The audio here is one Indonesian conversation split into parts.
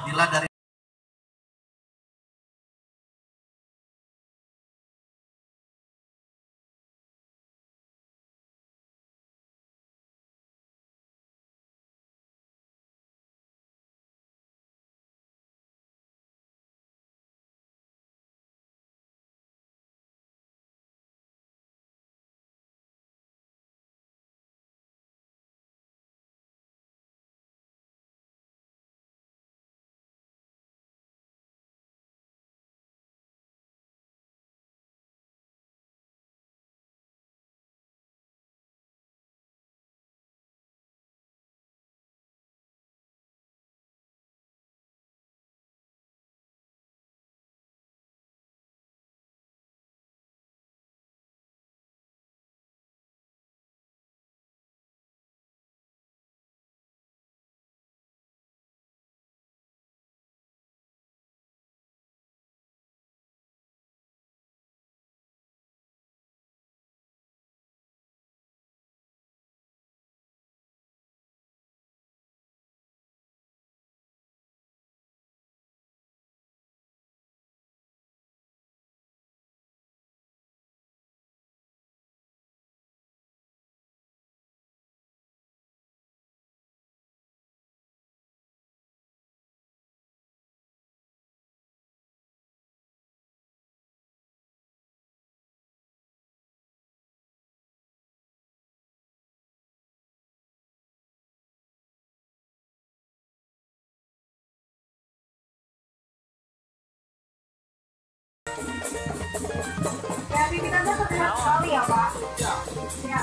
Bila dari ya, pimpinannya terlihat sekali ya Pak. Ya,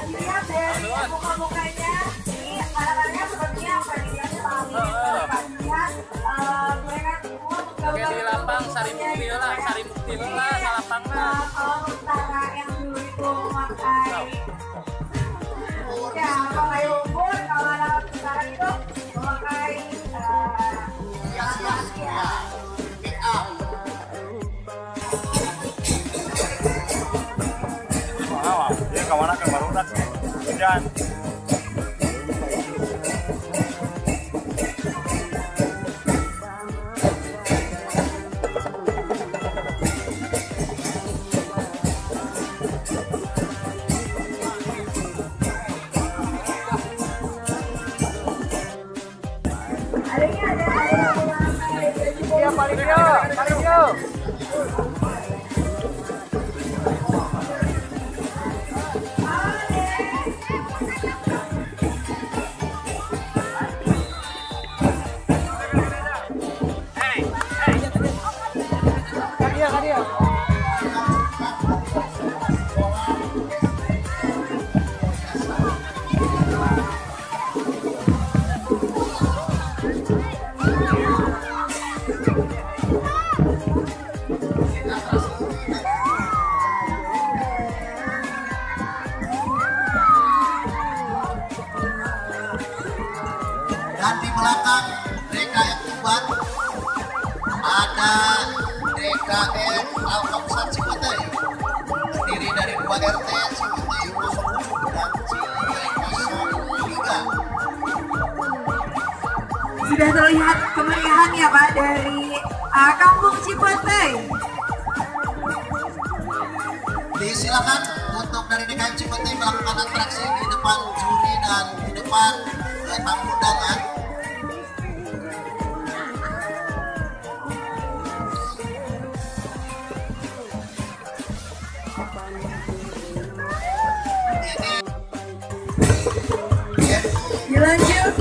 dilihat dari muka-mukanya, ini anak-anaknya sepertinya apa dilihatnya tadi. Lihat mereka semua kayak di lapang Sari Mukti lah, salapang lah. Kalau tentara yang dulu itu memakai ya, memakai lumpur, kalau anak tentara itu memakai ya. Dia kawan ke barudak hujan. Iya, paling jauh. dan di belakang DKM Tuban ada DKM Alkamsat Cipete, terdiri dari 2 RT Cipete 07 dan Cipete 03. Sudah terlihat kemeriahan ya Pak dari Kampung Cipete. Disilakan untuk dari DKM Cipete melakukan atraksi di depan juri dan di depan tamu undangan. Dilanjut.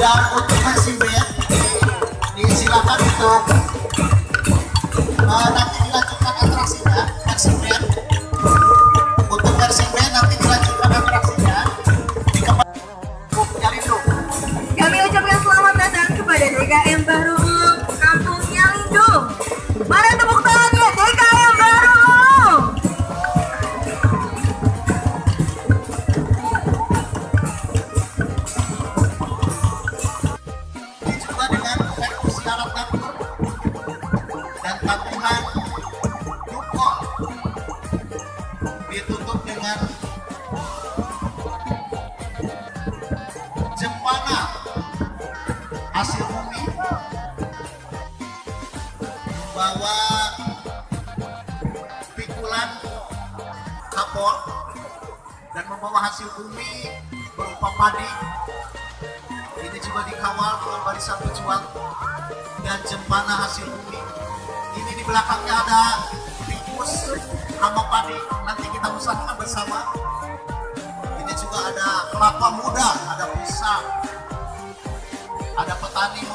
Dan untuk versi band disilakan untuk nanti dilanjutkan atraksinya versi band. Untuk versi band nanti dilanjutkan atraksinya di Nyalindo. Kami ucapkan selamat datang kepada DKM Baru Kampung Nyalindo. Mari tepuk tangannya DKM Baru. Juga dengan efek syarat dapur dan tampilan ditutup dengan jempana hasil bumi, membawa pikulan kapol dan membawa hasil bumi berupa padi. Ini juga dikawal dengan barisan pejuang dan jempana hasil bumi. Ini di belakangnya ada tikus sama padi, nanti kita usahakan bersama. Ini juga ada kelapa muda, ada pisang, ada petani